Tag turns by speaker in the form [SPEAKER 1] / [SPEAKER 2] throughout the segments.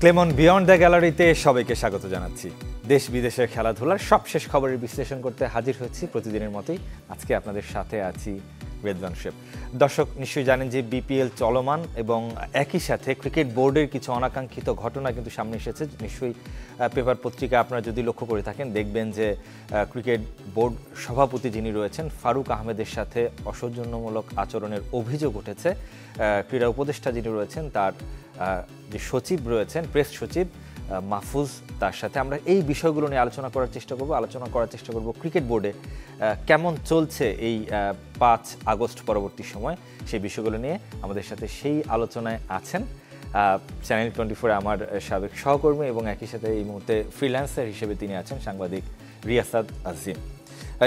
[SPEAKER 1] Clemon beyond the গ্যালারিতে সবাইকে স্বাগত জানাচ্ছি। দেশ বিদেশের খেলাধুলার সবশেষ খবরের বিশ্লেষণ করতে হাজির হয়েছি প্রতিদিনের মতোই। আজকে আপনাদের সাথে আছি রেদওয়ান শেখ। দর্শক নিশ্চয়ই জানেন যে বিপিএল চলমান এবং একই সাথে ক্রিকেট বোর্ডের কিছু অনাকাঙ্ক্ষিত ঘটনা কিন্তু সামনে এসেছে। নিশ্চয়ই পেপার পত্রিকা আপনারা যদি লক্ষ্য করে থাকেন দেখবেন যে ক্রিকেট বোর্ড সভাপতি যিনি রয়েছেন ফারুক আহমেদের সাথে অসৌজন্যমূলক আচরণের অভিযোগ উঠেছে। ক্রীড়া উপদেষ্টা যিনি রয়েছেন তার যে সচিব রয়েছেন, প্রেস সচিব মাহফুজ, তার সাথে আমরা এই বিষয়গুলো নিয়ে আলোচনা করার চেষ্টা করব ক্রিকেট বোর্ডে কেমন চলছে এই 5 আগস্ট পরবর্তী সময়, সেই বিষয়গুলো নিয়ে আমাদের সাথে সেই আলোচনায় আছেন চ্যানেল 24 আমার সাবেক সহকর্মী এবং একই সাথে এই মুহূর্তে ফ্রিল্যান্সার হিসেবে তিনি আছেন সাংবাদিক রিয়াসাত আজিম।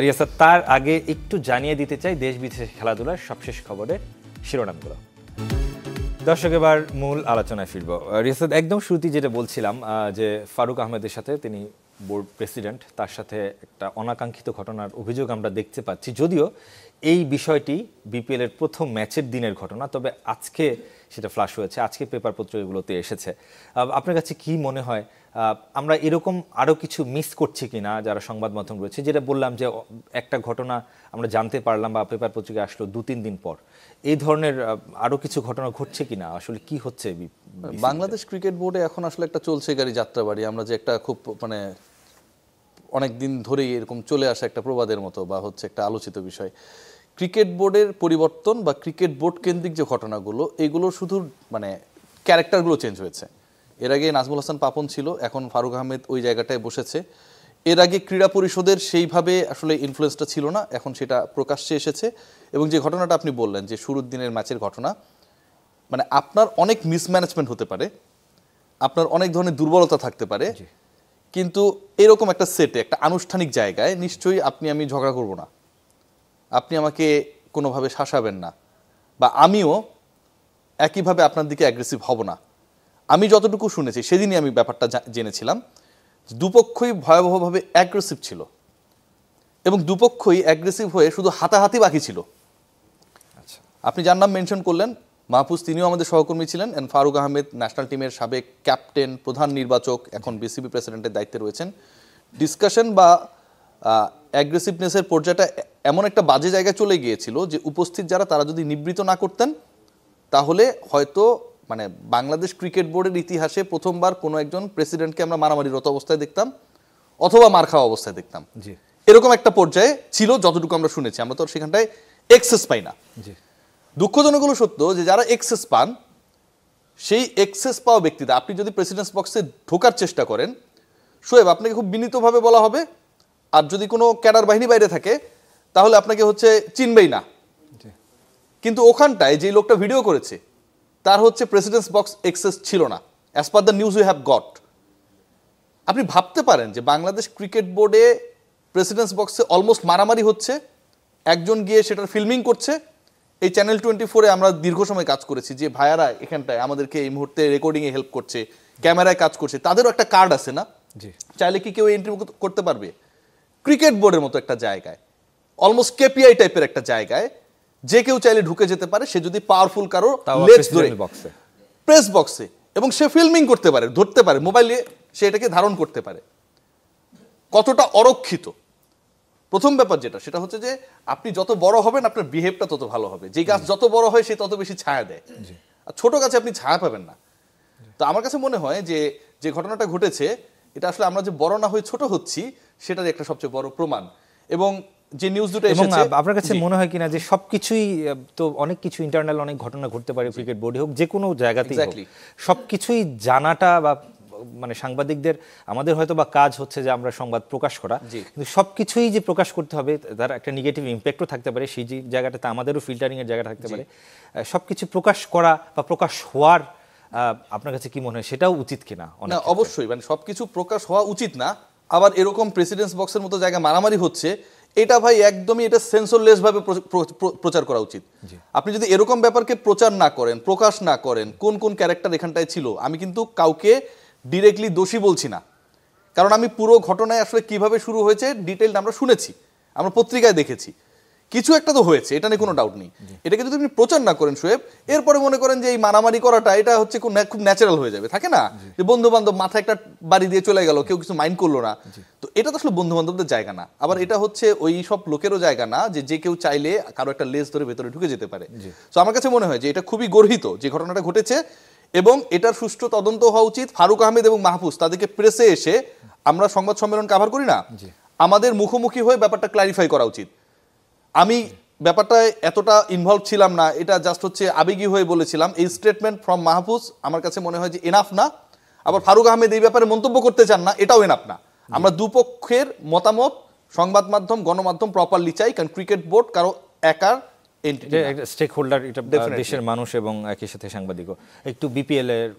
[SPEAKER 1] রিয়াসাত, তার আগে একটু জানিয়ে দিতে চাই দেশ বিদেশের খেলাধুলার সবশেষ খবরের শিরোনামগুলো। দর্শক, এবার মূল আলোচনায় ফিরব। রিয়াসাত, একদম শুরুতেই যেটা বলছিলাম যে ফারুক আহমেদের সাথে, তিনি বোর্ড প্রেসিডেন্ট, তার সাথে একটা অনাকাঙ্ক্ষিত ঘটনার অভিযোগ আমরা দেখতে পাচ্ছি। যদিও এই বিষয়টি বিপিএল এর প্রথম ম্যাচের দিনের ঘটনা, তবে আজকে সেটা ফ্লাশ হয়েছে, আজকে পেপার পত্রিকাগুলোতে এসেছে। আপনার কাছে কি মনে হয় আমরা এরকম আরও কিছু মিস করছি কিনা যারা সংবাদ মাধ্যম রয়েছে? যেটা বললাম যে একটা ঘটনা আমরা জানতে পারলাম বা পেপার পত্রিকা আসলো 2-3 দিন পর, এই ধরনের আরও কিছু ঘটনা ঘটছে কিনা, আসলে কি হচ্ছে?
[SPEAKER 2] বাংলাদেশ ক্রিকেট বোর্ডে এখন আসলে একটা চলছে গাড়ি যাত্রাবাড়ি, আমরা যে একটা খুব অনেক দিন ধরেই এরকম চলে আসা একটা প্রবাদের মতো বা হচ্ছে একটা আলোচিত বিষয়। ক্রিকেট বোর্ডের পরিবর্তন বা ক্রিকেট বোর্ড কেন্দ্রিক যে ঘটনাগুলো, এগুলো শুধু ক্যারেক্টারগুলো চেঞ্জ হয়েছে। এর আগে নাজমুল হাসান পাপন ছিল, এখন ফারুক আহমেদ ওই জায়গাটায় বসেছে। এর আগে ক্রীড়া পরিষদের সেইভাবে আসলে ইনফ্লুয়েন্সটা ছিল না, এখন সেটা প্রকাশ্যে এসেছে। এবং যে ঘটনাটা আপনি বললেন যে শুরুর দিনের ম্যাচের ঘটনা, আপনার অনেক মিসম্যানেজমেন্ট হতে পারে, আপনার অনেক ধরনের দুর্বলতা থাকতে পারে, কিন্তু এরকম একটা সেটে, একটা আনুষ্ঠানিক জায়গায় নিশ্চয়ই আমি ঝগড়া করব না, আপনি আমাকে কোনোভাবে শাসাবেন না, বা আমিও একইভাবে আপনার দিকে অ্যাগ্রেসিভ হব না। আমি যতটুকু শুনেছি, সেদিনই আমি ব্যাপারটা জেনেছিলাম, দুপক্ষই ভয়াবহভাবে অ্যাগ্রেসিভ ছিল এবং দুপক্ষই অ্যাগ্রেসিভ হয়ে শুধু হাতাহাতি বাকি ছিল। আপনি যার নাম মেনশন করলেন মাহফুজ, তিনিও আমাদের সহকর্মী ছিলেন। এন্ড ফারুক আহমেদ ন্যাশনাল টিমের সাবেক ক্যাপ্টেন, প্রধান নির্বাচক, এখন বিসিবি প্রেসিডেন্টের দায়িত্বে রয়েছেন। ডিসকাশন বা অ্যাগ্রেসিভনেসের পর্যায়টা এমন একটা বাজে জায়গায় চলে গিয়েছিল যে উপস্থিত যারা, তারা যদি নিবৃত না করতেন তাহলে হয়তো বাংলাদেশ ক্রিকেট বোর্ডের ইতিহাসে প্রথমবার কোনো একজন প্রেসিডেন্টকে আমরা মারামারিরত অবস্থায় দেখতাম অথবা মার খাওয়া অবস্থায় দেখতাম। এরকম একটা পর্যায়ে ছিল যতটুকু আমরা শুনেছি। আমরা তো সেখানটায় এক্সেস পাই না। দুঃখজনক হলো সত্য যে যারা এক্সেস পান, সেই এক্সেস পাওয়া ব্যক্তিরা, আপনি যদি প্রেসিডেন্টস বক্সে ঢোকার চেষ্টা করেন, শোয়েব আপনাকে খুব বিনীতভাবে বলা হবে, আর যদি কোনো ক্যাডার বাহিনী বাইরে থাকে তাহলে আপনাকে চিনবেই না। কিন্তু ওখানটায় যে লোকটা ভিডিও করেছে তার প্রেসিডেন্টস বক্স এক্সেস ছিল না, as per the news we have got. আপনি ভাবতে পারেন যে বাংলাদেশ ক্রিকেট বোর্ডে প্রেসিডেন্টস বক্সে অলমোস্ট মারামারি হচ্ছে, একজন গিয়ে সেটার ফিল্মিং করছে। এই চ্যানেল 24-এ আমরা দীর্ঘ সময় কাজ করেছি, যে ভাইয়ারা এখানটায় আমাদেরকে এই মুহূর্তে রেকর্ডিংয়ে হেল্প করছে, ক্যামেরায় কাজ করছে, তাদেরও একটা কার্ড আছে না? চাইলে কি কেউ এন্ট্রি করতে পারবে? ক্রিকেট বোর্ডের মতো একটা জায়গায়, অলমোস্ট কেপিআই টাইপের একটা জায়গায়, যে কেউ চাইলে ঢুকে যেতে পারে, সে যদি পাওয়ারফুল কারো লেজ ধরে প্রেস বক্সে, এবং সে ফিল্মিং করতে পারে, ধরতে পারে, মোবাইলে সে এটাকে ধারণ করতে পারে। কতটা অরক্ষিত! প্রথম ব্যাপার যেটা, সেটা হচ্ছে যে আপনি যত বড় হবেন আপনার বিহেভটা তত ভালো হবে। যে গাছ যত বড় হয় সে তত বেশি ছায়া দেয়, আর ছোট গাছে আপনি ছায়া পাবেন না। তো আমার কাছে মনে হয় যে যে ঘটনাটা ঘটেছে, এটা আসলে আমরা যে বড় না হয়ে ছোট হচ্ছি সেটার একটা সবচেয়ে বড় প্রমাণ। এবং যে নিউজ দুটো এসেছে,
[SPEAKER 1] আপনার কাছে মনে হয় কিনা যে সবকিছুই তো, অনেক কিছু ইন্টারনাল অনেক ঘটনা ঘটতে পারে ক্রিকেট বোর্ডে হোক, যে কোনো জায়গাতেই হোক, সবকিছুই জানাটা বা সাংবাদিকদের, আমাদের হয়তো বা কাজ হচ্ছে যে আমরা সংবাদ প্রকাশ করা, কিন্তু সবকিছুই যে প্রকাশ করতে হবে তার একটা নেগেটিভ ইম্প্যাক্টও থাকতে পারে, সেই জায়গাটাতে আমাদেরও ফিল্টারিং এর জায়গা থাকতে পারে। সবকিছু প্রকাশ করা বা প্রকাশ হওয়ার আপনার কাছে কি মনে হয় সেটাও উচিত কিনা?
[SPEAKER 2] অবশ্যই, সবকিছু প্রকাশ হওয়া উচিত না। আবার এরকম প্রেসিডেন্টস বক্সের মতো জায়গায় মারামারি হচ্ছে, এটা ভাই একদমই এটা সেন্সরলেস ভাবে প্রচার করা উচিত। আপনি যদি এরকম ব্যাপারকে প্রচার না করেন, প্রকাশ না করেন, কোন কোন ক্যারেক্টার এখানটায় ছিল, আমি কিন্তু কাউকে ডিরেক্টলি দোষী বলছি না, কারণ আমি পুরো ঘটনায় আসলে কিভাবে শুরু হয়েছে ডিটেইলড আমরা শুনেছি, আমরা পত্রিকায় দেখেছি। কিছু একটা তো হয়েছে, এটা নিয়ে কোনো ডাউট নেই। এটাকে যদি আপনি প্রচার না করেন শোয়েব, এরপরে মনে করেন যে এই মারামারি করাটা এটা হচ্ছে খুব ন্যাচারাল হয়ে যাবে, থাকে না যে বন্ধু বান্ধব মাথায় একটা বাড়ি দিয়ে চলে গেল, কেউ কিছু মাইন্ড করলো না, তো এটা তো আসলে বন্ধু বান্ধবদের জায়গা না। আবার এটা হচ্ছে ওই সব লোকেরও জায়গা না যে কেউ চাইলে কারো একটা লেজ ধরে ভেতরে ঢুকে যেতে পারে। তো আমার কাছে মনে হয় যে এটা খুবই গর্হিত যে ঘটনাটা ঘটেছে, এবং এটার সুষ্ঠু তদন্ত হওয়া উচিত। ফারুক আহমেদ এবং মাহফুজ তাদেরকে প্রেসে এসে, আমরা সংবাদ সম্মেলন কভার করি না, আমাদের মুখোমুখি হয়ে ব্যাপারটা ক্লারিফাই করা উচিত। আমি ব্যাপারটায় এতটা ইনভলভ ছিলাম না, এটা জাস্ট হচ্ছে আবেগী হয়ে বলেছিলাম। এই স্টেটমেন্ট ফ্রম মাহফুজ আমার কাছে মনে হয় যে এনাফ না। আবার ফারুক আহমেদ এই ব্যাপারে মন্তব্য করতে চান না, এটাও এনাফ না। আমরা দুপক্ষের মতামত সংবাদ মাধ্যম গণমাধ্যম প্রপারলি চাই, কারণ ক্রিকেট বোর্ড কারো একার
[SPEAKER 1] স্টেক হোল্ডার, এটা দেশের মানুষ এবং একই সাথে সাংবাদিকও। একটু বিপিএল এর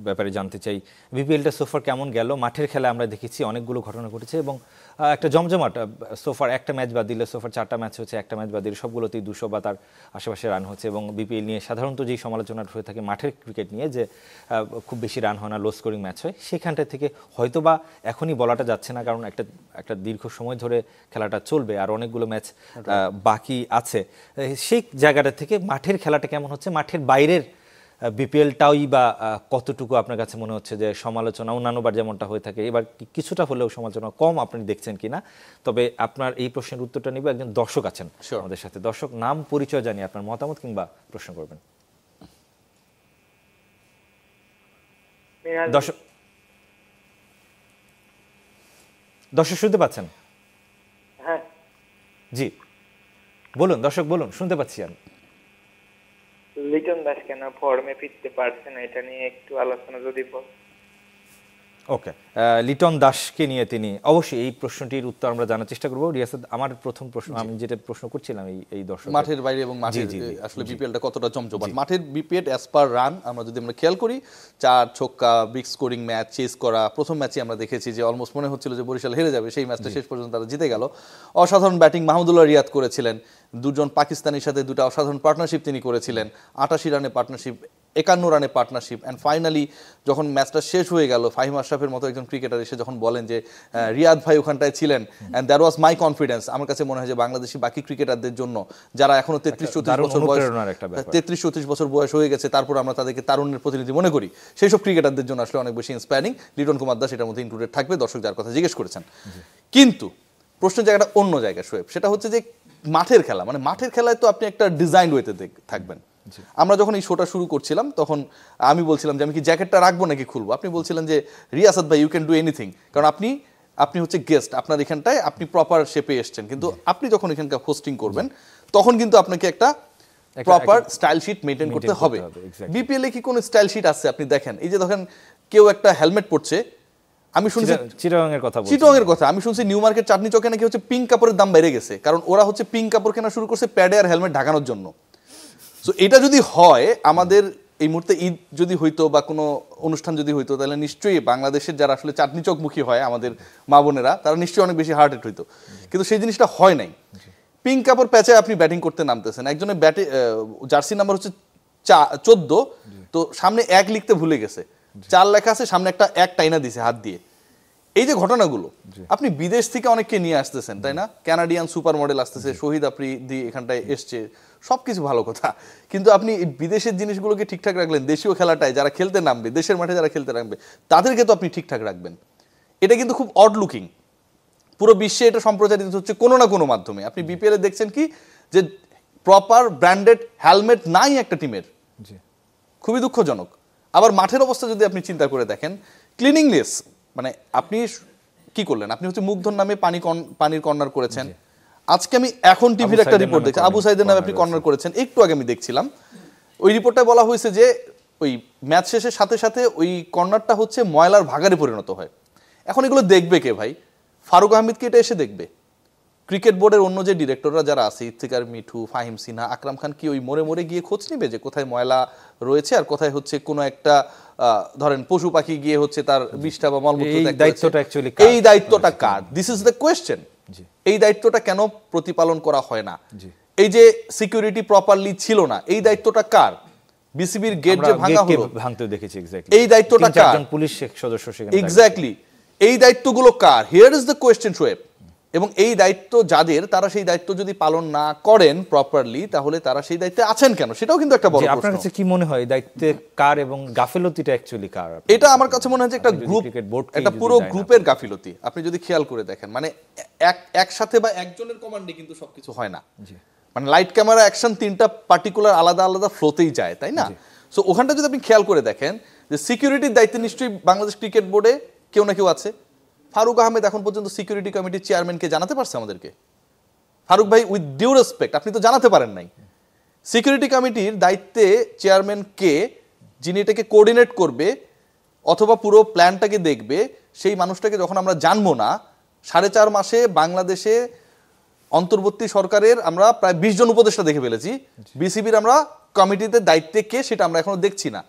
[SPEAKER 1] ব্যাপারে জানতে চাই, বিপিএলটা সোফার কেমন গেল? মাঠের খেলা আমরা দেখেছি অনেকগুলো ঘটনা ঘটেছে এবং একটা জমজমাট। সোফার একটা ম্যাচ বাদ দিলে, সোফার 4টা ম্যাচ হচ্ছে, একটা ম্যাচ বাদ দিলে সবগুলোতেই 200 বা তার আশেপাশে রান হচ্ছে। এবং বিপিএল নিয়ে সাধারণত যেই সমালোচনা হয়ে থাকে মাঠের ক্রিকেট নিয়ে, যে খুব বেশি রান হয় না, লো স্কোরিং ম্যাচ হয়, সেখানটা থেকে হয়তোবা এখনই বলাটা যাচ্ছে না, কারণ একটা দীর্ঘ সময় ধরে খেলাটা চলবে আর অনেকগুলো ম্যাচ বাকি আছে। সেই জায়গাটা থেকে মাঠের খেলাটা কেমন হচ্ছে, মাঠের বাইরের বিপিএলটাই বা কতটুকু আপনার কাছে মনে হচ্ছে যে সমালোচনা অন্যান্যবার যেমনটা হয়ে থাকে এবার কিছুটা হলেও সমালোচনা কম আপনি দেখছেন কিনা? তবে আপনার এই প্রশ্নের উত্তরটা নিব, একজন দর্শক আছেন আমাদের সাথে। দর্শক, নাম পরিচয় জানিয়ে আপনার মতামত কিংবা প্রশ্ন করবেন। দর্শক শুনতে পাচ্ছেন?
[SPEAKER 3] হ্যাঁ
[SPEAKER 1] জি বলুন দর্শক, বলুন, শুনতে পাচ্ছি আমি।
[SPEAKER 3] লিটন দাস কেন ফর্মে ফিরতে পারছে না, এটা নিয়ে একটু আলোচনা যদি বল।
[SPEAKER 1] ওকে, লিটন দাসকে নিয়ে তিনি অবশ্যই এই প্রশ্নটির উত্তর আমরা জানার চেষ্টা করব। রিয়াসাত, আমার প্রথম প্রশ্ন, আমি যেটা প্রশ্ন করছিলাম এই দর্শক,
[SPEAKER 2] মাঠের বাইরে এবং মাঠের আসলে বিপিএলটা কতটা জমজমাট। মাঠের বিপিএল অ্যাজ পার রান আমরা যদি আমরা খেয়াল করি, 4 ছক্কা, বিগ স্কোরিং ম্যাচ, চেস করা। প্রথম ম্যাচে আমরা দেখেছি যে অলমোস্ট মনে হচ্ছিল যে বরিশাল হেরে যাবে, সেই ম্যাচটা শেষ পর্যন্ত তারা জিতে গেল। অসাধারণ ব্যাটিং মাহমুদুল্লাহ রিয়াদ করেছিলেন, দুজন পাকিস্তানির সাথে দুটো অসাধারণ পার্টনারশিপ তিনি করেছিলেন, 88 রানে পার্টনারশিপ, 51 রানে পার্টনারশিপ। অ্যান্ড ফাইনালি যখন ম্যাচটা শেষ হয়ে গেল, ফাহিম আশরাফের মতো একজন ক্রিকেটার এসে যখন বলেন যে রিয়াদ ভাই ওখানটায় ছিলেন, and that was my confidence. আমার কাছে মনে হয় যে বাংলাদেশি বাকি ক্রিকেটারদের জন্য যারা এখনো 33-34 বছর বয়স হয়ে গেছে, তারপর আমরা তাদেরকে তারুণ্যের প্রতিনিধি মনে করি, সেই সব ক্রিকেটারদের জন্য আসলে অনেক বেশি ইন্সপায়ারিং। লিটন কুমার দাস এটার মধ্যে ইনক্লুডেড থাকবে, দর্শক যার কথা জিজ্ঞেস করেছেন। কিন্তু প্রশ্নের জায়গাটা অন্য জায়গায় শোয়েব, সেটা হচ্ছে যে মাঠের খেলা, মানে মাঠের খেলায় তো আপনি একটা ডিজাইন ওয়েতে থাকবেন। আমরা যখন এই শোটা শুরু করছিলাম তখন আমি বলছিলাম যে আমি কি জ্যাকেটটা রাখবো নাকি খুলবো, আপনি বলছিলেন যে রিয়াসাত ভাই ইউ ক্যান ডু এনিথিং, কারণ আপনি হচ্ছে গেস্ট, আপনার এখানটায় আপনি প্রপার শেপে এসছেন, কিন্তু আপনি যখন এখানকার হোস্টিং করবেন তখন কিন্তু আপনাকে একটা প্রপার স্টাইল শিট মেইনটেইন করতে হবে। বিপিএল এ কি কোনো স্টাইল শিট আছে? আপনি দেখেন, এই যে দেখেন কেউ একটা হেলমেট পরছে, আমি শুনছি চিটাগংয়ের কথা, আমি শুনছি নিউ মার্কেট চাটনি চকে নাকি হচ্ছে পিঙ্ক কাপড়ের দাম বেড়ে গেছে, কারণ ওরা হচ্ছে পিঙ্ক কাপড় কেনা শুরু করছে প্যাডে আর হেলমেট ঢাকানোর জন্য। তো এটা যদি হয়, আমাদের এই মুহূর্তে ঈদ যদি হইতো বা কোনো অনুষ্ঠান যদি হইতো, তাহলে নিশ্চয়ই বাংলাদেশের যারা আসলে চাটনি চকমুখী হয় আমাদের মা বোনেরা, তারা নিশ্চয়ই অনেক বেশি হার্টেড হইতো, কিন্তু সেই জিনিসটা হয় নাই। পিঙ্ক কাপড় প্যাচে আপনি ব্যাটিং করতে নামতেছেন, একজনের জার্সি নাম্বার হচ্ছে 14, তো সামনে 1 লিখতে ভুলে গেছে, 4 লেখা আছে, সামনে একটা 1 টাইনা দিছে হাত দিয়ে। এই যে ঘটনাগুলো, আপনি বিদেশ থেকে অনেককে নিয়ে আসতেছেন, তাই না? কানাডিয়ান সুপার মডেল আসতেছে, শহীদ আফ্রিদি এখানটায় এসছে, সবকিছু ভালো কথা, কিন্তু আপনি বিদেশের জিনিসগুলোকে ঠিকঠাক রাখলেন, দেশীয় খেলাটায় যারা খেলতে নামবে, দেশের মাঠে যারা খেলতে নামবে, তাদেরকে তো আপনি ঠিকঠাক রাখবেন। এটা কিন্তু খুব অড লুকিং, পুরো বিশ্বে এটা সম্প্রচারিত হচ্ছে কোনো না কোনো মাধ্যমে। আপনি বিপিএল এ দেখছেন কি যে প্রপার ব্র্যান্ডেড হেলমেট নাই একটা টিমের, খুবই দুঃখজনক। আবার মাঠের অবস্থা যদি আপনি চিন্তা করে দেখেন, ক্লিনিংনেস, মানে আপনি কি করলেন, আপনি হচ্ছে মুগ্ধর নামে পানির কর্নার করেছেন। আজকে আমি এখন টিভির একটা রিপোর্ট দেখছি, আবু সাইদের নামে আপনি কর্নার করেছেন, একটু আগে আমি দেখছিলাম, ওই রিপোর্টটায় বলা হয়েছে যে ওই ম্যাচ শেষের সাথে সাথে ওই কর্নারটা হচ্ছে ময়লার ভাগারে পরিণত হয়। এখন এগুলো দেখবে কে ভাই? ফারুক আহমেদ কি এটা এসে দেখবে? ক্রিকেট বোর্ডের অন্য যে ডিরেক্টররা যারা আছে, ইফতিকার মিঠু, ফাহিম সিনহা, আকরাম খান, কি ওই মোড়ে মোড়ে গিয়ে খোঁজ নিবে যে কোথায় ময়লা রয়েছে আর কোথায় হচ্ছে কোনো একটা ধরেন পশু পাখি গিয়ে হচ্ছে তার বিষটা বা মলমূত্র, এই দায়িত্বটা কার? This is the question. এই দায়িত্বটা কেন প্রতিপালন করা হয় না? এই যে সিকিউরিটি প্রপারলি ছিল না, এই দায়িত্বটা কার? বিসিবির গেট যে ভাঙা হলো, এই দায়িত্বটা কার?
[SPEAKER 1] পুলিশ সদস্য,
[SPEAKER 2] এক্স্যাক্টলি, এই দায়িত্বগুলো কার? Here is the question Shoaib. এবং এই দায়িত্ব যাদের, তারা সেই দায়িত্ব যদি পালন না করেন প্রপারলি, তাহলে তারা সেই দায়িত্বে আছেন কেন, সেটাও কিন্তু একটা বড় প্রশ্ন।
[SPEAKER 1] আপনার কাছে কি মনে হয় দায়িত্বে কার এবং গাফিলতিটা অ্যাকচুয়ালি কার?
[SPEAKER 2] এটা আমার কাছে মনে হয় যে একটা গ্রুপ, একটা পুরো গ্রুপের গাফিলতি। আপনি যদি খেয়াল করে দেখেন, মানে একসাথে বা একজনের কমান্ডে কিন্তু সবকিছু হয় না। মানে লাইট ক্যামেরা অ্যাকশন তিনটা পার্টিকুলার আলাদা আলাদা ফ্লোতেই যায়, তাই না? সো ওখানটা যদি আপনি খেয়াল করে দেখেন যে সিকিউরিটির দায়িত্বে নিশ্চয়ই বাংলাদেশ ক্রিকেট বোর্ডে কেউ না কেউ আছে। ফারুক আহমেদ এখন পর্যন্ত সিকিউরিটি কমিটির চেয়ারম্যানকে জানাতে পারছে আমাদেরকে? ফারুক ভাই, উইথ ডিউ রেসপেক্ট, আপনি তো জানাতে পারেন নাই। সিকিউরিটি কমিটির দায়িত্বে চেয়ারম্যান কে, যিনি এটাকে কোঅর্ডিনেট করবে অথবা পুরো প্ল্যানটাকে দেখবে, সেই মানুষটাকে যখন আমরা জানবো না, 4.5 মাসে বাংলাদেশে অন্তর্বর্তী সরকারের আমরা প্রায় 20 জন উপদেষ্টা দেখে ফেলেছি, বিসিবির আমরা কমিটিতে দায়িত্বে কে সেটা আমরা এখনো দেখছি না।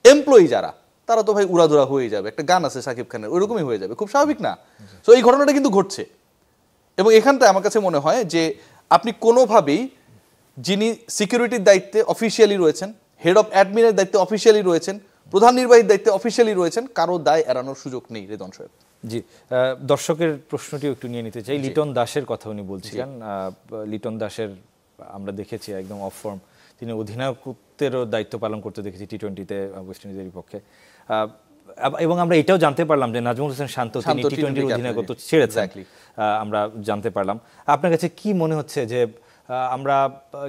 [SPEAKER 2] এমপ্লয়ি যারা, তারা তো ভাই উড়াধুরা হয়ে যাবে, একটা গান আছে সাকিব খানের, ওইরকমই হয়ে যাবে, খুব স্বাভাবিক না? তো এই ঘটনাটা কিন্তু ঘটছে। এবং এখানটায় আমার কাছে মনে হয় যে আপনি কোনোভাবেই, যিনি সিকিউরিটির দায়িত্বে অফিসিয়ালি রয়েছেন, হেড অফ অ্যাডমিনের দায়িত্বে অফিসিয়ালি রয়েছেন, প্রধান নির্বাহীর দায়িত্বে অফিসিয়ালি রয়েছেন, কারো দায় এড়ানোর সুযোগ নেই রেদন সাহেব।
[SPEAKER 1] জি, দর্শকের প্রশ্নটিও একটু নিয়ে নিতে চাই। লিটন দাসের কথা উনি বলছিলেন। লিটন দাসের আমরা দেখেছি একদম অফ ফর্ম, তিনি অধিনায়কত্বেরও দায়িত্ব পালন করতে দেখেছি টি-20-তে ওয়েস্ট ইন্ডিজের বিপক্ষে। এবং আমরা এটাও জানতে পারলাম যে নাজমুল হোসেন শান্ত তিনি টি-20 অধিনায়কত্ব ছেড়েছেন, আমরা জানতে পারলাম। আপনার কাছে কি মনে হচ্ছে যে আমরা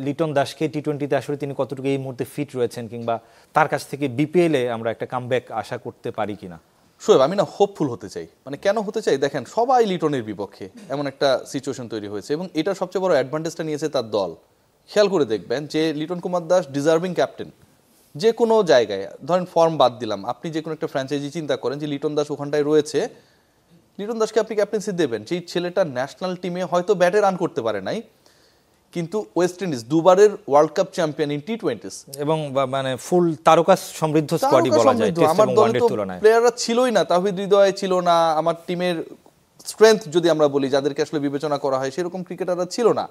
[SPEAKER 1] লিটন দাসকে টি-20-তে আসলে তিনি কতটুকু এই মুহূর্তে ফিট রয়েছেন, কিংবা তার কাছ থেকে বিপিএলে আমরা একটা কামব্যাক আশা করতে পারি কিনা?
[SPEAKER 2] শোয়েব, আমি না হোপফুল হতে চাই। মানে কেন হতে চাই, দেখেন সবাই লিটনের বিপক্ষে, এমন একটা সিচুয়েশন তৈরি হয়েছে এবং এটা সবচেয়ে বড় অ্যাডভান্টেজটা নিয়েছে তার দল। খেয়াল করে দেখবেন যে লিটন কুমার দাস ডিজার্ভিং ক্যাপ্টেন। যে কোনো জায়গায়, ধরেন ফর্ম বাদ দিলাম, আপনি যে কোনো একটা ফ্র্যাঞ্চাইজি চিন্তা করেন যে লিটন দাস ওখানটায় রয়েছে, লিটন দাসকে আপনি ক্যাপ্টেন্সি দেবেন। যেই ছেলেটা ন্যাশনাল টিমে হয়তো ব্যাটে রান করতে পারে নাই, কিন্তু ওয়েস্ট ইন্ডিজ দুবারের world cup champion in T20s
[SPEAKER 1] এবং মানে ফুল তারকা সমৃদ্ধ স্কোয়াডই বলা যায়।
[SPEAKER 2] আমার দলে তো প্লেয়াররা ছিলই না, তাওহিদ হৃদয় ছিল না, আমার টিমের স্ট্রেংথ যদি আমরা বলি, যাদেরকে আসলে বিবেচনা করা হয় সেরকম ক্রিকেটাররা ছিল না।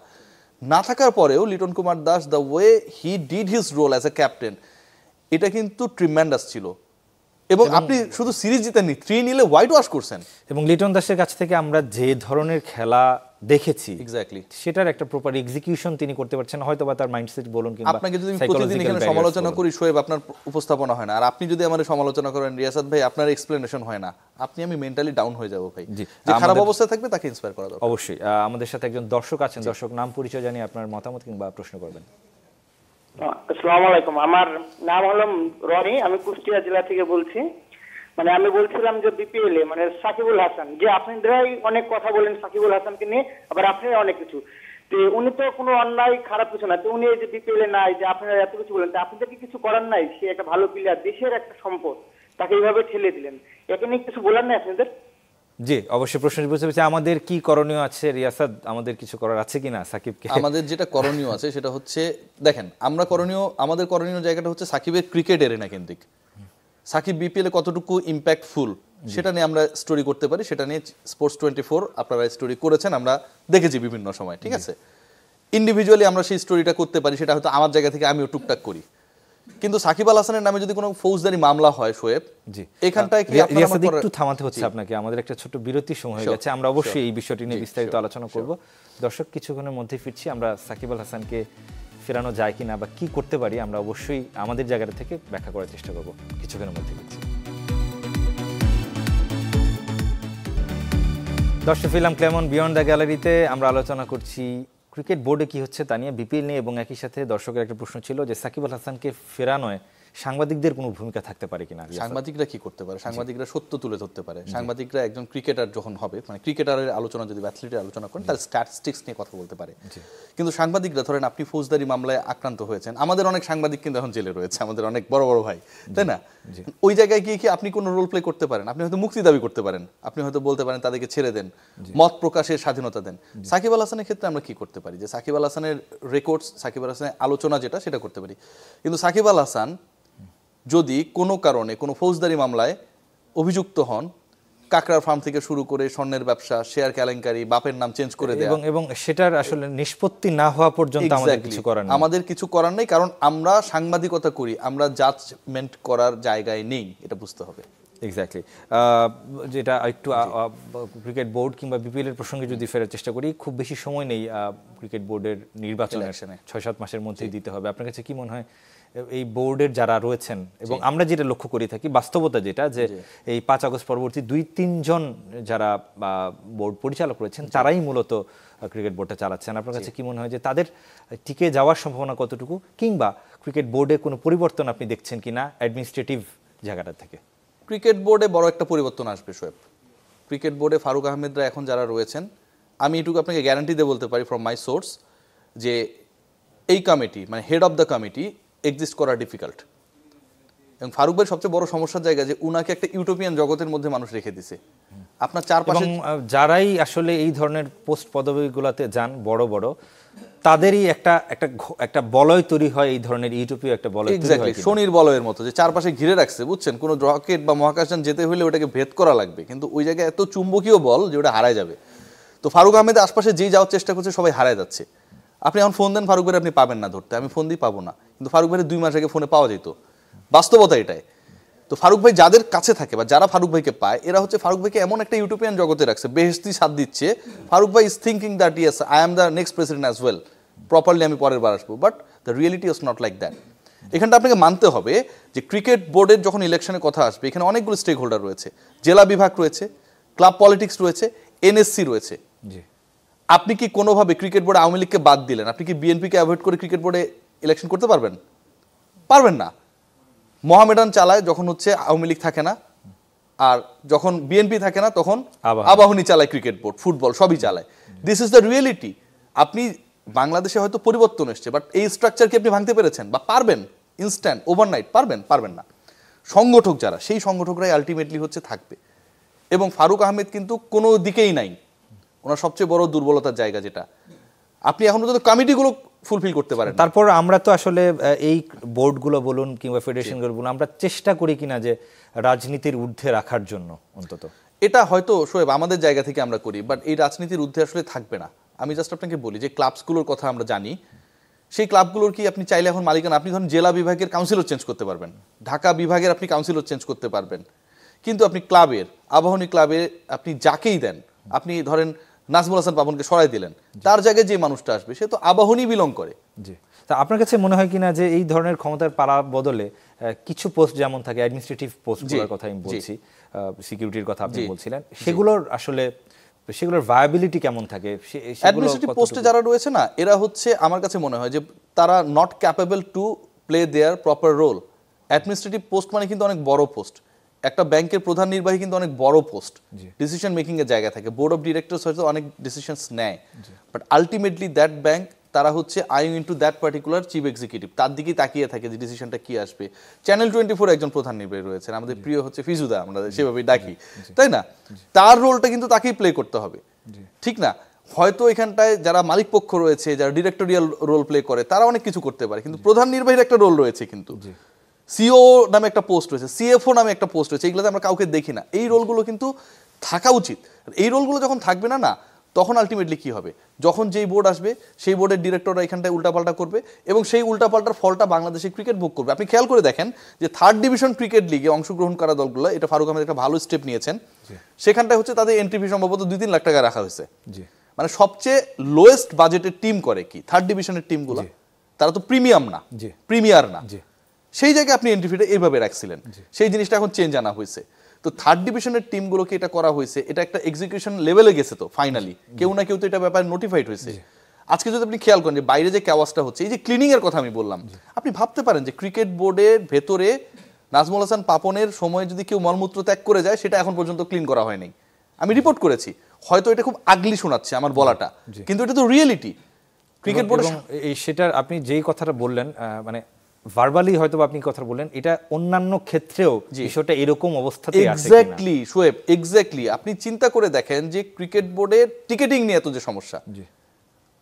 [SPEAKER 2] না থাকার পরেও Liton Kumar Das, the way he did his role as a captain, এটা কিন্তু ট্রিমেন্ডাস ছিল। এবং আপনি শুধু সিরিজ জিতেননি, 3 নিলে হোয়াইট ওয়াশ করছেন।
[SPEAKER 1] এবং লিটন দাসের কাছ থেকে আমরা যে ধরনের খেলা দেখেছি,
[SPEAKER 2] এক্স্যাক্টলি
[SPEAKER 1] সেটার একটা প্রপার এক্সিকিউশন তিনি করতে পারছেন, হয়তো বা তার মাইন্ডসেট বলুন, কিংবা
[SPEAKER 2] আপনাকে যদি প্রতিদিন এখানে সমালোচনা করি শোয়েব, আপনার উপস্থাপনা হয় না। আর আপনি যদি আমাদের সমালোচনা করেন রিয়াসাত ভাই, আপনার এক্সপ্লেনেশন হয় না, আমি মেন্টালি ডাউন হয়ে যাব ভাই। যে খারাপ অবস্থায় থাকবে তাকে ইন্সপায়ার করা দরকার।
[SPEAKER 1] অবশ্যই। আমাদের সাথে একজন দর্শক আছেন, দর্শক নাম পরিচয় জানিয়ে আপনার মতামত কিংবা প্রশ্ন করবেন।
[SPEAKER 4] আসসালামু আলাইকুম, আমার নাম হলো রনি, আমি কুষ্টিয়া জেলা থেকে বলছি। মানে আমি বলছিলাম যে বিপিএল এ মানে সাকিবুল হাসান, যে আপনারাই অনেক কথা বলেন সাকিবুল হাসানকে নিয়ে, আবার আপনি অনেক কিছু, তো উনি তো কোনো অন্যায় খারাপ কিছু না, তো উনি এই যে বিপিএল এ নাই, যে আপনারা এত কিছু বলেন, তো আপনাদের কি কিছু করার নাই? সে একটা ভালো প্লেয়ার, দেশের একটা সম্পদ, তাকে এইভাবে ঠেলে দিলেন, একে নিয়ে কিছু বলার নাই আপনাদের?
[SPEAKER 1] জি, অবশ্যই প্রশ্নটি বুঝতে পেরেছি। আমাদের কি করণীয় আছে রিয়াসাত, আমাদের কিছু করার আছে কিনা সাকিবকে?
[SPEAKER 2] আমাদের যেটা করণীয় আছে সেটা হচ্ছে, দেখেন আমাদের করণীয় জায়গাটা হচ্ছে সাকিবের ক্রিকেট এরিনা কেন্দ্রিক। সাকিব বিপিএল এ কতটুকু ইম্প্যাক্টফুল সেটা নিয়ে আমরা স্টোরি করতে পারি, সেটা নিয়ে স্পোর্টস 24 আপনারা স্টোরি করেছেন, আমরা দেখেছি বিভিন্ন সময়, ঠিক আছে? ইন্ডিভিজুয়ালি আমরা সেই স্টোরিটা করতে পারি, সেটা হয়তো আমার জায়গা থেকে আমিও টুকটাক করি। কিন্তু সাকিব আল হাসানের নামে যদি কোনো ফৌজদারি মামলা হয় শোয়েব,
[SPEAKER 1] জি,
[SPEAKER 2] এখানটায় কি
[SPEAKER 1] রিয়াসাত একটু থামাতে হচ্ছে আপনাকে, আমাদের একটা ছোট বিরতির সময় হয়ে গেছে। আমরা অবশ্যই এই বিষয়টি নিয়ে বিস্তারিত আলোচনা করব। দর্শক, কিছুক্ষণের মধ্যে ফিরছি। আমরা সাকিব আল হাসানকে ফেরানো যায় কিনা বা কি করতে পারি, আমরা অবশ্যই আমাদের জায়গা থেকে ব্যাখ্যা করার চেষ্টা করব কিছুক্ষণের মধ্যে। দর্শক, ফিল্ম ক্লেমন বিয়ন্ড দ্য গ্যালারিতে আমরা আলোচনা করছি ক্রিকেট বোর্ডে কি হচ্ছে তা নিয়ে, বিপিএল নিয়ে, এবং একই সাথে দর্শকের একটা প্রশ্ন ছিল যে সাকিব আল হাসানকে ফেরানোয় সাংবাদিকদের কোনো ভূমিকা থাকতে পারে কিনা।
[SPEAKER 2] সাংবাদিকরা কি করতে পারে? সাংবাদিকরা সত্য তুলে ধরতে পারে। সাংবাদিকরা একজন ক্রিকেটার যখন হবে, মানে ক্রিকেটারের আলোচনা যদি অ্যাথলিটের আলোচনা করেন, তার স্ট্যাটিস্টিক্স নিয়ে কথা বলতে পারে। কিন্তু সাংবাদিকরা, ধরেন আপনি ফৌজদারি মামলায় আক্রান্ত হয়েছেন, আমাদের অনেক সাংবাদিক কিন্তু এখন জেলে রয়েছে, আমাদের অনেক বড় বড় ভাই, তাই না? ওই জায়গায় গিয়ে কি আপনি কোনো রোল প্লে করতে পারেন? আপনি হয়তো মুক্তি দাবি করতে পারেন, আপনি হয়তো বলতে পারেন তাদেরকে ছেড়ে দেন, মত প্রকাশের স্বাধীনতা দেন। সাকিব আল হাসানের ক্ষেত্রে আমরা কি করতে পারি? যে সাকিব আল হাসানের রেকর্ডস, সাকিব আল হাসানের আলোচনা যেটা, সেটা করতে পারি। কিন্তু সাকিব আল হাসান যদি কোনো কারণে কোনো ফৌজদারি মামলায় অভিযুক্ত হন, কাকড়ার ফার্ম থেকে শুরু করে স্বর্ণের ব্যবসা, শেয়ার কেলেঙ্কারি, বাপের নাম চেঞ্জ করে দেয়া,
[SPEAKER 1] এবং সেটার আসলে নিষ্পত্তি না হওয়া পর্যন্ত
[SPEAKER 2] আমাদের কিছু করার নেই। কারণ আমরা সাংবাদিকতা করি, আমরা জাজমেন্ট করার জায়গায় নেই, এটা বুঝতে হবে।
[SPEAKER 1] এক্স্যাক্টলি। যেটা একটু ক্রিকেট বোর্ড কিংবা বিপিএল এর প্রসঙ্গে যদি ফেরার চেষ্টা করি, খুব বেশি সময় নেই ক্রিকেট বোর্ডের নির্বাচনে, 6-7 মাসের মধ্যেই দিতে হবে। আপনার কাছে কি মনে হয় এই বোর্ডের যারা রয়েছেন, এবং আমরা যেটা লক্ষ্য করে থাকি বাস্তবতা যেটা, যে এই 5 আগস্ট পরবর্তী 2-3 জন যারা বোর্ড পরিচালক রয়েছেন তারাই মূলত ক্রিকেট বোর্ডটা চালাচ্ছেন। আপনার কাছে কি মনে হয় যে তাদের টিকে যাওয়ার সম্ভাবনা কতটুকু, কিংবা ক্রিকেট বোর্ডে কোনো পরিবর্তন আপনি দেখছেন কিনা অ্যাডমিনিস্ট্রেটিভ জায়গাটা থেকে?
[SPEAKER 2] ক্রিকেট বোর্ডে বড় একটা পরিবর্তন আসবে শোয়েব। ক্রিকেট বোর্ডে ফারুক আহমেদরা এখন যারা রয়েছেন, আমি এটুকু আপনাকে গ্যারান্টি দিয়ে বলতে পারি ফ্রম মাই সোর্স, যে এই কমিটি মানে head of the committee exist করা ডিফিকাল্ট। এবং ফারুক ভাইয়ের সবচেয়ে বড় সমস্যার জায়গা যে উনাকে একটা ইউটোপিয়ান জগতের মধ্যে মানুষ রেখে দিছে। আপনার চারপাশে
[SPEAKER 1] যারাই আসলে এই ধরনের পোস্ট পদবিগুলোতে যান বড় বড়, তাদেরই একটা বলয় তৈরি হয়, এই ধরনের ইউটোপীয় একটা বলয় তৈরি হয়,
[SPEAKER 2] শনির বলয়ের মতো, যে চারপাশে ঘিরে রাখছে, বুঝছেন? কোনো রকেট বা মহাকাশযান যেতে হলে ওটাকে ভেদ করা লাগবে, কিন্তু ওই জায়গায় এত চুম্বকীয় বল যে ওটা হারায় যাবে। তো ফারুক আহমেদের আশপাশে যেই যাওয়ার চেষ্টা করছে সবাই হারায় যাচ্ছে। আপনি এখন ফোন দেন ফারুক ভাই, আপনি পাবেন না ধরতে, আমি ফোন দিয়ে পাবো না, কিন্তু ফারুক ভাইয়ের 2 মাস আগে ফোনে পাওয়া যেত। বাস্তবতা এটাই। তো ফারুক ভাই যাদের কাছে থাকে বা যারা ফারুক ভাইকে পায়, এরা হচ্ছে ফারুক ভাইকে এমন একটা ইউটোপিয়ান জগতে রাখছে, বেহেশতি সাথ দিচ্ছে। ফারুক ভাই is thinking that yes I am the next president as well, properly আমি পরের বার আসবো, but the reality is not like that. এখানটা আপনাকে মানতে হবে যে ক্রিকেট বোর্ডের যখন ইলেকশনের কথা আসবে, এখানে অনেকগুলো স্টেক হোল্ডার রয়েছে, জেলা বিভাগ রয়েছে, ক্লাব পলিটিক্স রয়েছে, এনএসসি রয়েছে। আপনি কি কোনোভাবে ক্রিকেট বোর্ডে আওয়ামী লীগকে বাদ দিলেন, আপনি কি বিএনপিকে অ্যাভয়েড করে ক্রিকেট বোর্ডে ইলেকশন করতে পারবেন? পারবেন না। মোহামেডান চালায় যখন হচ্ছে আওয়ামী লীগ থাকে না, আর যখন বিএনপি থাকে না তখন আবাহনী চালায় ক্রিকেট বোর্ড, ফুটবল সবই চালায়। This is the reality. আপনি বাংলাদেশে হয়তো পরিবর্তন এসছে, বাট এই স্ট্রাকচার কি আপনি ভাঙতে পেরেছেন বা পারবেন ইনস্ট্যান্ট ওভারনাইট? পারবেন না। সংগঠক যারা, সেই সংগঠকরাই আলটিমেটলি হচ্ছে থাকবে। এবং ফারুক আহমেদ কিন্তু কোনো দিকেই নাই, ওনার সবচেয়ে বড় দুর্বলতার জায়গা যেটা আপনি এখন পর্যন্ত কমিটিগুলো ফুলফিল করতে পারেন।
[SPEAKER 1] তারপর আমরা তো আসলে এই বোর্ডগুলো বলুন কিংবা ফেডারেশনগুলো বলুন, আমরা চেষ্টা করি কিনা যে রাজনীতির ঊর্ধ্বে রাখার জন্য, অন্তত
[SPEAKER 2] এটা হয়তো শোয়েব আমাদের জায়গা থেকে আমরা করি, বাট এই রাজনীতির ঊর্ধ্বে আসলে থাকবে না। আমি জাস্ট আপনাকে বলি যে ক্লাবসগুলোর কথা আমরা জানি, সেই ক্লাবগুলোর কি আপনি চাইলে এখন মালিকানা, আপনি ধরুন জেলা বিভাগের কাউন্সিলর চেঞ্জ করতে পারবেন, ঢাকা বিভাগের আপনি কাউন্সিলর চেঞ্জ করতে পারবেন, কিন্তু আপনি ক্লাবের, আবাহনী ক্লাবে আপনি যাকেই দেন, আপনি ধরেন নাজমুল হাসান পাপনকে সরাই দিলেন, তার জায়গায় যে মানুষটা আসবে সে তো আবাহনী বিলং করে।
[SPEAKER 1] জি, তা আপনার কাছে মনে হয় কিনা যে এই ধরনের ক্ষমতার পালা বদলে কিছু পোস্ট যেমন থাকে, অ্যাডমিনিস্ট্রেটিভ পোস্টগুলোর কথা আমি বলছি, সিকিউরিটির কথা আপনি বলছিলেন, সেগুলোর ভায়াবিলিটি কেমন থাকে?
[SPEAKER 2] অ্যাডমিনিস্ট্রেটিভ পোস্টে যারা রয়েছে না, এরা হচ্ছে আমার কাছে মনে হয় যে তারা not capable to play their proper role. Administrative post মানে কিন্তু অনেক বড় পোস্ট। একটা ব্যাংকের প্রধান নির্বাহী কিন্তু অনেক বড় পোস্ট, ডিসিশন মেকিং এর জায়গা থাকে, বোর্ড অফ ডিরেক্টরস হয়তো অনেক ডিসিশনস নেয়, বাট আলটিমেটলি দ্যাট ব্যাংক, তারা হচ্ছে eyeing into that particular chief executive, তার দিকেই তাকিয়ে থাকে যে ডিসিশনটা কি আসবে। চ্যানেল 24 একজন প্রধান নির্বাহী রয়েছেন, আমাদের প্রিয় হচ্ছে ফিজুদা, আমরা সেভাবেই ডাকি, তাই না? তার রোলটা কিন্তু তাকেই প্লে করতে হবে, ঠিক না? হয়তো এখানটায় যারা মালিক পক্ষ রয়েছে, যারা ডিরেক্টোরিয়াল রোল প্লে করে, তারা অনেক কিছু করতে পারে, কিন্তু প্রধান নির্বাহীর একটা রোল রয়েছে, কিন্তু সিও নামে একটা পোস্ট রয়েছে, সিএফও নামে একটা পোস্ট রয়েছে, এগুলোতে আমরা কাউকে দেখি না। এই রোলগুলো কিন্তু থাকা উচিত। এই রোলগুলো যখন থাকবে না, তখন আলটিমেটলি কি হবে, যখন যেই বোর্ড আসবে সেই বোর্ডের ডিরেক্টররা এখানটায় উল্টাপাল্টা করবে, এবং সেই উল্টাপাল্টার ফলটা বাংলাদেশে ক্রিকেট ভোগ করবে। আপনি খেয়াল করে দেখেন যে 3rd ডিভিশন ক্রিকেট লিগে অংশগ্রহণ করা দলগুলো, এটা ফারুক আহমেদ একটা ভালো স্টেপ নিয়েছেন, সেখানটায় হচ্ছে তাদের এন্ট্রি ফি সম্ভবত 2-3 লাখ টাকা রাখা হয়েছে। মানে সবচেয়ে লোয়েস্ট বাজেটের টিম করে কি 3rd ডিভিশনের টিমগুলো, তারা তো প্রিমিয়াম না, প্রিমিয়ার না, সেই জায়গায় আপনি এন্ট্রি ফিটা এইভাবে রাখছিলেন। সেই জিনিসটা এখন চেঞ্জ আনা হয়েছে। তো 3rd ডিভিশনের টিমগুলোকে এটা করা হয়েছে, এটা একটা এক্সিকিউশন লেভেলে গেছে, তো ফাইনালি কেউ না কেউ তো এটা ব্যাপারে নোটিফাইড হয়েছে। আজকে যদি আপনি খেয়াল করেন যে বাইরে যে ক্যাওয়াসটা হচ্ছে, এই যে ক্লিনিং এর কথা আমি বললাম, আপনি ভাবতে পারেন যে ক্রিকেট বোর্ডের ভেতরে নাজমুল হাসান পাপনের সময় যদি কেউ মলমূত্র ত্যাগ করে যায়, সেটা এখন পর্যন্ত ক্লিন করা হয়নি। আমি রিপোর্ট করেছি, হয়তো এটা খুব আগলি শোনাচ্ছে আমার বলাটা, কিন্তু এটা তো রিয়েলিটি। ক্রিকেট বোর্ড
[SPEAKER 1] সেটা আপনি যেই কথাটা বললেন, মানে ভার্বালি হয়তো আপনি কথা বললেন, এটা অন্যান্য ক্ষেত্রেও বিষয়টা এরকম অবস্থাতে আছে।
[SPEAKER 2] Exactly Shoaib, exactly. আপনি চিন্তা করে দেখেন যে ক্রিকেট বোর্ডের টিকেটিং নিয়ে এত যে সমস্যা,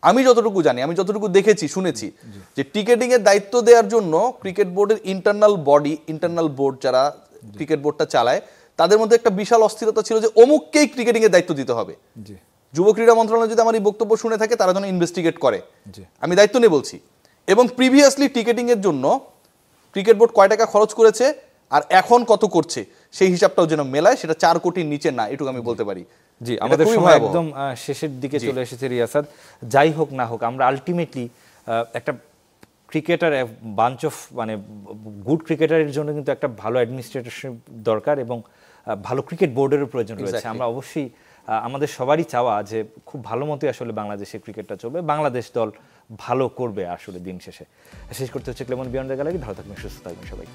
[SPEAKER 2] আমি যতটুকু জানি, আমি যতটুকু দেখেছি শুনেছি, যে টিকেটিং এর দায়িত্ব দেওয়ার জন্য ক্রিকেট বোর্ডের ইন্টারনাল বডি, ইন্টারনাল বোর্ড যারা ক্রিকেট বোর্ডটা চালায়, তাদের মধ্যে একটা বিশাল অস্থিরতা ছিল যে অমুককেই ক্রিকেটিং এর দায়িত্ব দিতে হবে। যুব ক্রীড়া মন্ত্রণালয় যদি আমার এই বক্তব্য শুনে থাকে, তারা যেন ইনভেস্টিগেট করে, আমি দায়িত্ব নিয়ে বলছি। এবং প্রিভিয়াসলি টিকেটিং এর জন্য ক্রিকেট বোর্ড কয় টাকা খরচ করেছে আর এখন কত করছে, সেই হিসাবটাও যেন মেলায়, সেটা 4 কোটির নিচে না, এটুকু আমি বলতে পারি।
[SPEAKER 1] জি,
[SPEAKER 2] এটা
[SPEAKER 1] আমাদের
[SPEAKER 2] খুবই
[SPEAKER 1] সময়
[SPEAKER 2] ভয়াবহ।
[SPEAKER 1] একদম শেষের দিকে চলে এসেছে রিয়াসাদ। যাই হোক না হোক, আমরা আলটিমেটলি একটা ক্রিকেটার, বাঞ্চ অফ মানে গুড ক্রিকেটারের জন্য কিন্তু একটা ভালো অ্যাডমিনিস্ট্রেশন দরকার এবং ভালো ক্রিকেট বোর্ডেরও প্রয়োজন রয়েছে।
[SPEAKER 2] Exactly.
[SPEAKER 1] আমরা অবশ্যই আমাদের সবারই চাওয়া যে খুব ভালো মতোই আসলে বাংলাদেশে ক্রিকেটটা চলবে, বাংলাদেশ দল ভালো করবে আসলে দিন শেষে। শেষ করতে হচ্ছে ক্লেমন বিয়ন্ড দ্য গ্যালারি। ভালো থাকবেন, সুস্থ থাকবেন সবাই।